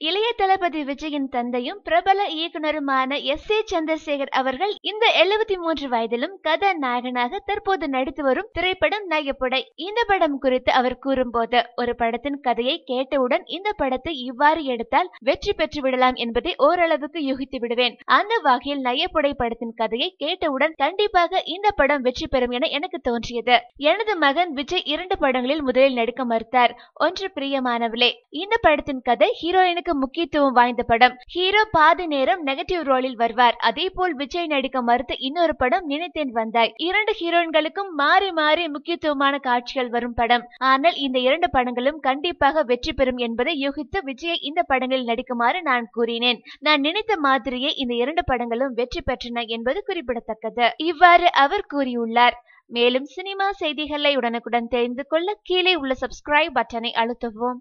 இளைய தளபதி விஜயின் தந்தையும் பிரபல இயக்குனருமான S.A. சந்திரசேகர் அவர்கள் இந்த 73 வயதிலும் கதாநாயகனாக தற்போது நடித்து வரும் திரைப்படம் நயப்புடை. இந்த படம் குறித்து அவர் கூறும்போது, ஒரு படத்தின் கதையை கேட்டவுடன் இந்த படத்தை இவ்வாறு எடுத்தால் வெற்றி பெற்று விடலாம் என்பதை ஓரளவுக்கு யூகித்து விடுவேன். அந்த வகையில் நயப்புடை படத்தின் கதையை கேட்டவுடன் கண்டிப்பாக இந்த படம் வெற்றி பெறும் என எனக்கு தோன்றியது. எனது மகன் விஜய் 2 படங்களில் முதலில் நடிக்க மறுத்தார். ஒன்று பிரியமானவளே. இந்த படத்தின் கதை ஹீரோயினுக்கு முக்கியத்துவம் வாய்ந்த படம். ஹீரோ பாதி நேரம் நெகட்டிவ் ரோலில் வருவார். அதே போல் விஜய் நடிக்க மறுத்த இன்னொரு படம் நினைத்தேன் வந்தாய். 2 ஹீரோயின்களுக்கும் மாறி மாறி முக்கியத்துவமான காட்சிகள் வரும் படம். ஆனால் இந்த 2 படங்களும் கண்டிப்பாக வெற்றி பெறும் என்பதை யூகித்து விஜயை இந்த படங்களில் நடிக்குமாறு நான் கூறினேன். நான் நினைத்த மாதிரியே இந்த 2 படங்களும் வெற்றி பெற்றன என்பது குறிப்பிடத்தக்கது. இவ்வாறு அவர் கூறியுள்ளார். மேலும் சினிமா செய்திகளை உடனுக்குடன் தெரிந்து கொள்ள கீழே உள்ள சப்ஸ்கிரைப் பட்டனை அழுத்தவும்.